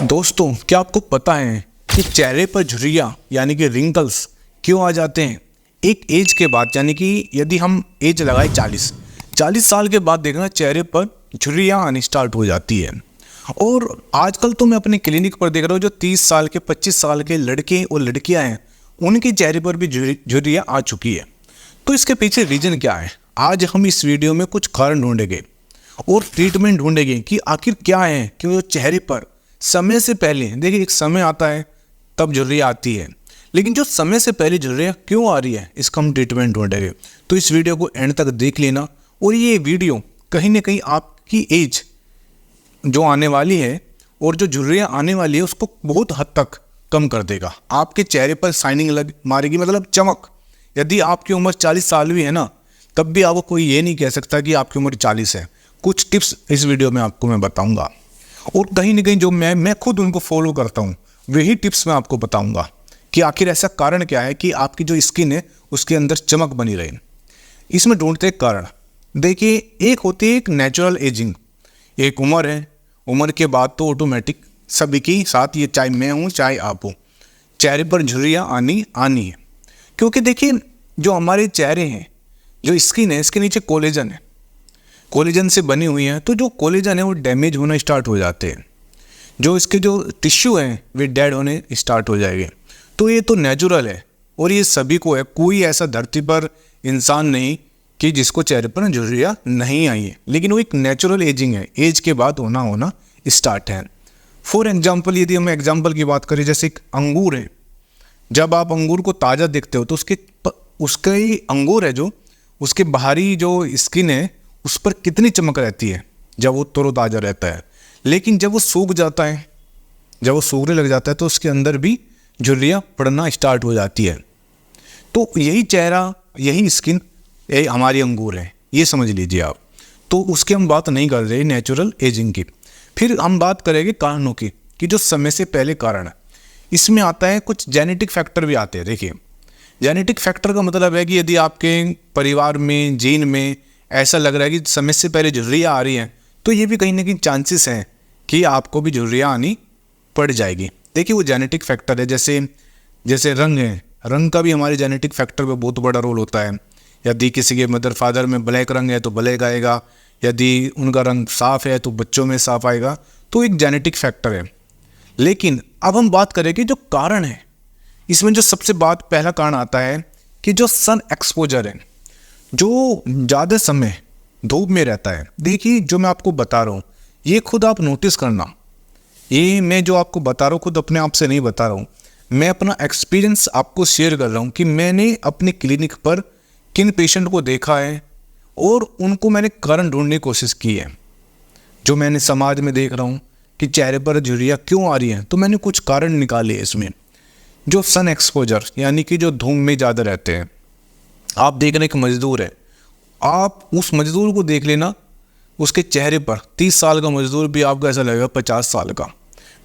दोस्तों, क्या आपको पता है कि चेहरे पर झुर्रियाँ यानी कि रिंकल्स क्यों आ जाते हैं? एक एज के बाद, यानी कि यदि हम एज लगाए 40 साल के बाद देखना चेहरे पर झुर्रियाँ आनी स्टार्ट हो जाती है। और आजकल तो मैं अपने क्लिनिक पर देख रहा हूँ जो 30 साल के 25 साल के लड़के और लड़कियाँ हैं, उनके चेहरे पर भी झुर्रियाँ आ चुकी है। तो इसके पीछे रीज़न क्या है? आज हम इस वीडियो में कुछ कारण ढूंढेंगे और ट्रीटमेंट ढूंढेंगे कि आखिर क्या है कि वो चेहरे पर समय से पहले, देखिए एक समय आता है तब झुर्रियाँ आती है, लेकिन जो समय से पहले झुर्रियाँ क्यों आ रही है इसका हम ट्रीटमेंट ढूंढेंगे। तो इस वीडियो को एंड तक देख लेना, और ये वीडियो कहीं ना कहीं आपकी एज जो आने वाली है और जो झुर्रियाँ आने वाली है उसको बहुत हद तक कम कर देगा। आपके चेहरे पर शाइनिंग लग मारेगी, मतलब चमक। यदि आपकी उम्र 40 साल भी है ना, तब भी आपको कोई ये नहीं कह सकता कि आपकी उम्र 40 है। कुछ टिप्स इस वीडियो में आपको मैं बताऊंगा, और कहीं ना कहीं जो मैं खुद उनको फॉलो करता हूँ वही टिप्स मैं आपको बताऊंगा कि आखिर ऐसा कारण क्या है कि आपकी जो स्किन है उसके अंदर चमक बनी रहे। इसमें ढूंढते कारण देखिए, एक होती है एक नेचुरल एजिंग। एक उम्र है, उम्र के बाद तो ऑटोमेटिक सभी के साथ, ये चाहे मैं हूँ चाहे आप हो, चेहरे पर झुर्रियाँ आनी है। क्योंकि देखिए जो हमारे चेहरे हैं, जो स्किन है, इसके नीचे कोलेजन है, कोलेजन से बनी हुई है। तो जो कोलेजन है वो डैमेज होना स्टार्ट हो जाते हैं, जो इसके जो टिश्यू हैं वे डेड होने स्टार्ट हो जाएंगे। तो ये तो नेचुरल है और ये सभी को है। कोई ऐसा धरती पर इंसान नहीं कि जिसको चेहरे पर झुर्रियाँ नहीं आई है, लेकिन वो एक नेचुरल एजिंग है, एज के बाद होना स्टार्ट है। फॉर एग्जाम्पल, यदि हम एग्जाम्पल की बात करें, जैसे एक अंगूर है, जब आप अंगूर को ताज़ा देखते हो तो उसका ही अंगूर है जो उसके बाहरी जो स्किन है उस पर कितनी चमक रहती है जब वो तरोताज़ा रहता है। लेकिन जब वो सूख जाता है, जब वो सूखने लग जाता है तो उसके अंदर भी झुर्रियाँ पड़ना स्टार्ट हो जाती है। तो यही चेहरा, यही स्किन, यही हमारी अंगूर है, ये समझ लीजिए आप। तो उसकी हम बात नहीं कर रहे नेचुरल एजिंग की। फिर हम बात करेंगे कारणों की, कि जो समय से पहले कारण है, इसमें आता है कुछ जेनेटिक फैक्टर भी आते हैं। देखिए, जेनेटिक फैक्टर का मतलब है कि यदि आपके परिवार में, जीन में ऐसा लग रहा है कि समय से पहले झुर्रियाँ आ रही हैं, तो ये भी कहीं ना कहीं चांसेस हैं कि आपको भी झुर्रियाँ आनी पड़ जाएगी। देखिए वो जेनेटिक फैक्टर है। जैसे रंग है, रंग का भी हमारे जेनेटिक फैक्टर पे बहुत बड़ा रोल होता है। यदि किसी के मदर फादर में ब्लैक रंग है तो ब्लैक आएगा, यदि उनका रंग साफ़ है तो बच्चों में साफ आएगा। तो एक जेनेटिक फैक्टर है। लेकिन अब हम बात करें कि जो कारण है, इसमें जो सबसे पहला कारण आता है कि जो सन एक्सपोजर है, जो ज़्यादा समय धूप में रहता है। देखिए जो मैं आपको बता रहा हूँ ये खुद आप नोटिस करना, ये मैं जो आपको बता रहा हूँ खुद अपने आप से नहीं बता रहा हूँ, मैं अपना एक्सपीरियंस आपको शेयर कर रहा हूँ कि मैंने अपने क्लिनिक पर किन पेशेंट को देखा है और उनको मैंने कारण ढूंढने की कोशिश की है। जो मैंने समाज में देख रहा हूँ कि चेहरे पर झुर्रियाँ क्यों आ रही हैं, तो मैंने कुछ कारण निकाले इसमें। जो सन एक्सपोजर यानी कि जो धूप में ज़्यादा रहते हैं, आप देख रहे हैं एक मज़दूर है, आप उस मज़दूर को देख लेना, उसके चेहरे पर 30 साल का मज़दूर भी आपको ऐसा लगेगा 50 साल का।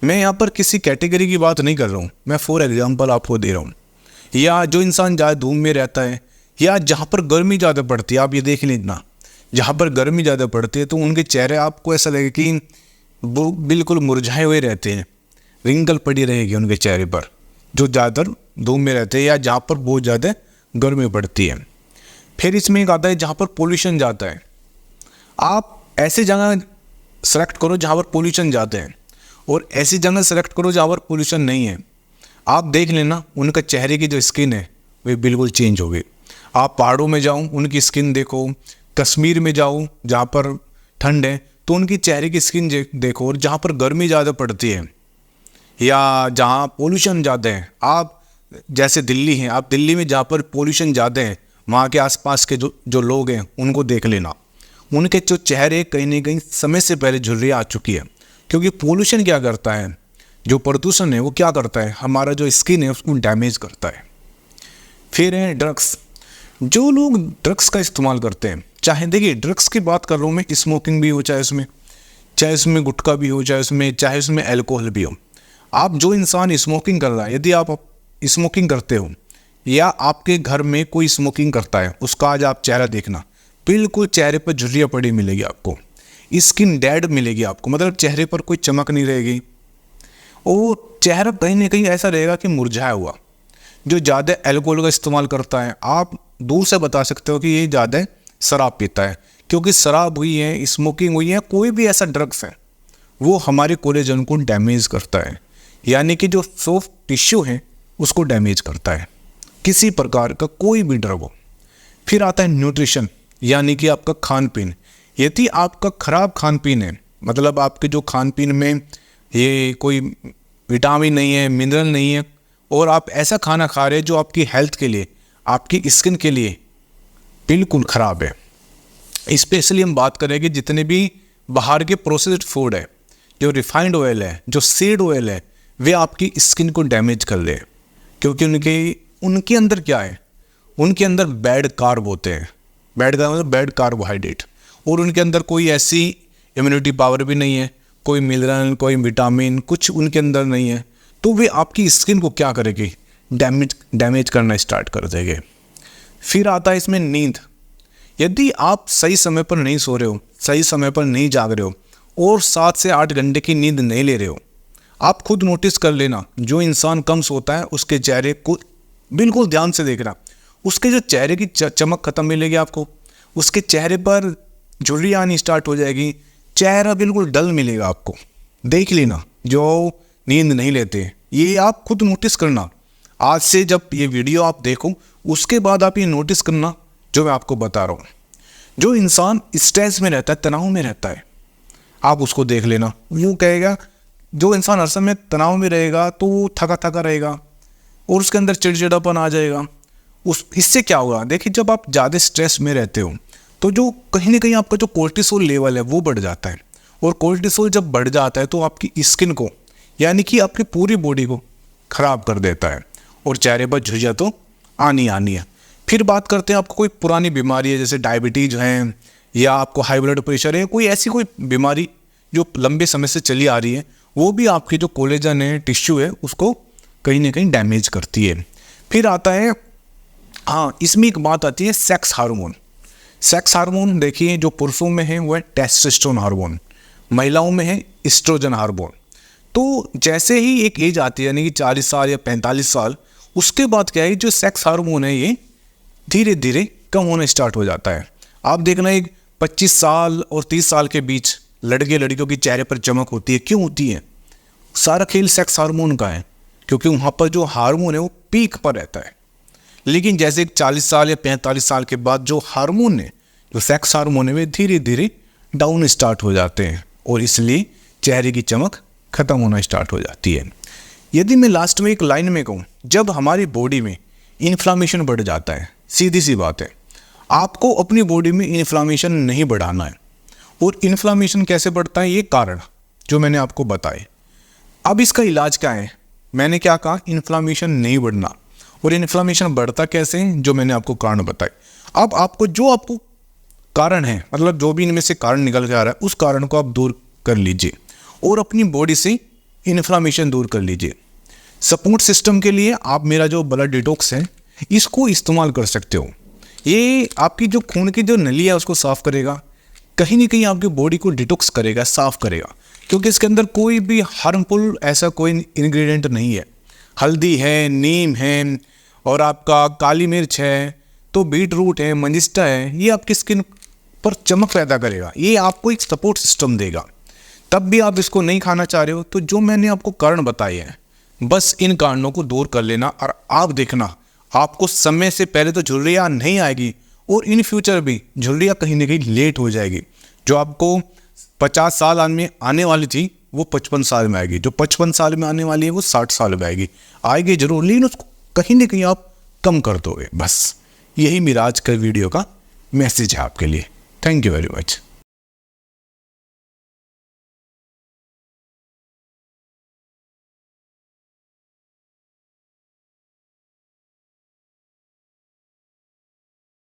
मैं यहाँ पर किसी कैटेगरी की बात नहीं कर रहा हूँ, मैं फॉर एग्जांपल आपको दे रहा हूँ। या जो इंसान ज़्यादा धूप में रहता है या जहाँ पर गर्मी ज़्यादा पड़ती है, आप ये देख लेना, जहाँ पर गर्मी ज़्यादा पड़ती है तो उनके चेहरे आपको ऐसा लगेगा कि वो बिल्कुल मुरझाए हुए रहते हैं, रिंकल पड़ी रहेगी उनके चेहरे पर, जो ज़्यादातर धूप में रहते हैं या जहाँ पर बहुत ज़्यादा गर्मी पड़ती है। फिर इसमें एक आता है जहाँ पर पोल्यूशन जाता है। आप ऐसी जगह सेलेक्ट करो जहाँ पर पोल्यूशन जाते हैं और ऐसी जगह सेलेक्ट करो जहाँ पर पोल्यूशन नहीं है। आप देख लेना उनका चेहरे की जो स्किन है वे बिल्कुल चेंज हो गई। आप पहाड़ों में जाओ उनकी स्किन देखो, कश्मीर में जाओ जहाँ पर ठंड है तो उनकी चेहरे की स्किन देखो, और जहाँ पर गर्मी ज़्यादा पड़ती है या जहाँ पोल्यूशन ज़्यादा है, आप जैसे दिल्ली हैं, आप दिल्ली में जहाँ पर पोल्यूशन ज़्यादा है वहाँ के आसपास के जो लोग हैं उनको देख लेना, उनके जो चेहरे कहीं ना कहीं समय से पहले झुर्रियाँ आ चुकी है। क्योंकि पोल्यूशन क्या करता है, जो प्रदूषण है वो क्या करता है, हमारा जो स्किन है उसको डैमेज करता है। फिर है ड्रग्स। जो लोग ड्रग्स का इस्तेमाल करते हैं, चाहे देखिए ड्रग्स की बात कर रहा हूँ मैं, स्मोकिंग भी हो चाहे उसमें गुटखा भी हो, चाहे उसमें एल्कोहल भी हो। आप जो इंसान स्मोकिंग कर रहा है, यदि आप स्मोकिंग करते हो या आपके घर में कोई स्मोकिंग करता है, उसका आज आप चेहरा देखना, बिल्कुल चेहरे पर झुर्रियाँ पड़ी मिलेगी आपको, स्किन डेड मिलेगी आपको, मतलब चेहरे पर कोई चमक नहीं रहेगी। और चेहरा कहीं ना कहीं ऐसा रहेगा कि मुरझाया हुआ। जो ज़्यादा अल्कोहल का इस्तेमाल करता है, आप दूर से बता सकते हो कि ये ज़्यादा शराब पीता है, क्योंकि शराब हुई है, स्मोकिंग हुई है, कोई भी ऐसा ड्रग्स है वो हमारे कोलेजन को डैमेज करता है, यानी कि जो सॉफ्ट टिश्यू है उसको डैमेज करता है, किसी प्रकार का कोई भी ड्रग हो। फिर आता है न्यूट्रिशन, यानी कि आपका खान पीन। यदि आपका खराब खान पीन है, मतलब आपके जो खान पीन में ये कोई विटामिन नहीं है, मिनरल नहीं है, और आप ऐसा खाना खा रहे हैं जो आपकी हेल्थ के लिए, आपकी स्किन के लिए बिल्कुल ख़राब है। स्पेशली हम बात करें कि जितने भी बाहर के प्रोसेस्ड फूड है, जो रिफाइंड ऑयल है, जो सीड ऑयल है, वे आपकी स्किन को डैमेज कर दे, क्योंकि उनके अंदर क्या है, उनके अंदर बैड कार्ब होते हैं, बैड कार्ब मतलब बैड कार्बोहाइड्रेट, और उनके अंदर कोई ऐसी इम्यूनिटी पावर भी नहीं है, कोई मिनरल, कोई विटामिन, कुछ उनके अंदर नहीं है, तो वे आपकी स्किन को क्या करेगी, डैमेज करना स्टार्ट कर देंगे। फिर आता है इसमें नींद। यदि आप सही समय पर नहीं सो रहे हो, सही समय पर नहीं जाग रहे हो, और 7 से 8 घंटे की नींद नहीं ले रहे हो, आप खुद नोटिस कर लेना, जो इंसान कम सोता है उसके चेहरे को बिल्कुल ध्यान से देखना, उसके जो चेहरे की चमक खत्म मिलेगी आपको, उसके चेहरे पर झुर्रियाँ आनी स्टार्ट हो जाएगी, चेहरा बिल्कुल डल मिलेगा आपको। देख लेना जो नींद नहीं लेते, ये आप खुद नोटिस करना। आज से जब ये वीडियो आप देखो, उसके बाद आप ये नोटिस करना जो मैं आपको बता रहा हूँ। जो इंसान स्ट्रेस में रहता है, तनाव में रहता है, आप उसको देख लेना, वो कहेगा, जो इंसान हर समय तनाव में रहेगा तो वो थका थका रहेगा और उसके अंदर चिड़चिड़ापन आ जाएगा। इससे क्या होगा, देखिए जब आप ज़्यादा स्ट्रेस में रहते हो तो जो कहीं ना कहीं आपका जो कोर्टिसोल लेवल है वो बढ़ जाता है, और कोर्टिसोल जब बढ़ जाता है तो आपकी स्किन को, यानी कि आपकी पूरी बॉडी को ख़राब कर देता है, और चेहरे पर झुर्रियाँ तो आनी है। फिर बात करते हैं, आपको कोई पुरानी बीमारी है, जैसे डायबिटीज़ है, या आपको हाई ब्लड प्रेशर है, कोई ऐसी कोई बीमारी जो लंबे समय से चली आ रही है, वो भी आपके जो कोलेजन है, टिश्यू है, उसको कहीं ना कहीं डैमेज करती है। फिर आता है, हाँ, इसमें एक बात आती है सेक्स हार्मोन। सेक्स हार्मोन देखिए, जो पुरुषों में है वो है टेस्टोस्टेरोन हार्मोन, महिलाओं में है एस्ट्रोजन हार्मोन। तो जैसे ही एक एज आती है, यानी कि 40 साल या 45 साल, उसके बाद क्या है, जो सेक्स हार्मोन है ये धीरे धीरे कम होना स्टार्ट हो जाता है। आप देखना, एक 25 साल और 30 साल के बीच लड़के लड़कियों की चेहरे पर चमक होती है। क्यों होती है? सारा खेल सेक्स हार्मोन का है, क्योंकि वहाँ पर जो हार्मोन है वो पीक पर रहता है। लेकिन जैसे 40 साल या 45 साल के बाद जो हार्मोन है, जो सेक्स हार्मोन है, वे धीरे धीरे डाउन स्टार्ट हो जाते हैं, और इसलिए चेहरे की चमक खत्म होना स्टार्ट हो जाती है। यदि मैं लास्ट में एक लाइन में कहूँ, जब हमारी बॉडी में इन्फ्लामेशन बढ़ जाता है, सीधी सी बात है, आपको अपनी बॉडी में इन्फ्लामेशन नहीं बढ़ाना है। और इन्फ्लामेशन कैसे बढ़ता है, ये कारण जो मैंने आपको बताए। अब इसका इलाज क्या है? मैंने क्या कहा, इन्फ्लामेशन नहीं बढ़ना। और इन्फ्लामेशन बढ़ता कैसे है, जो मैंने आपको कारण बताए। अब आपको जो कारण है, मतलब जो भी इनमें से कारण निकल के आ रहा है, उस कारण को आप दूर कर लीजिए और अपनी बॉडी से इन्फ्लामेशन दूर कर लीजिए। सपोर्ट सिस्टम के लिए आप मेरा जो ब्लड डिटॉक्स है, इसको इस्तेमाल कर सकते हो। ये आपकी जो खून की जो नली है उसको साफ़ करेगा, कहीं ना कहीं आपकी बॉडी को डिटॉक्स करेगा, साफ़ करेगा, क्योंकि इसके अंदर कोई भी हार्मफुल ऐसा कोई इंग्रेडिएंट नहीं है। हल्दी है, नीम है, और आपका काली मिर्च है, तो बीट रूट है, मंजिस्टा है, ये आपकी स्किन पर चमक पैदा करेगा, ये आपको एक सपोर्ट सिस्टम देगा। तब भी आप इसको नहीं खाना चाह रहे हो, तो जो मैंने आपको कारण बताए हैं, बस इन कारणों को दूर कर लेना, और आप देखना आपको समय से पहले तो झुर्रियाँ नहीं आएगी, और इन फ्यूचर भी झुर्रियाँ कहीं ना कहीं लेट हो जाएगी। जो आपको 50 साल में आने वाली थी, वो 55 साल में आएगी। जो 55 साल में आने वाली है, वो 60 साल में आएगी जरूर, लेकिन उसको कहीं ना कहीं आप कम कर दोगे। बस यही मेरा आज का वीडियो का मैसेज है आपके लिए। Thank you very much.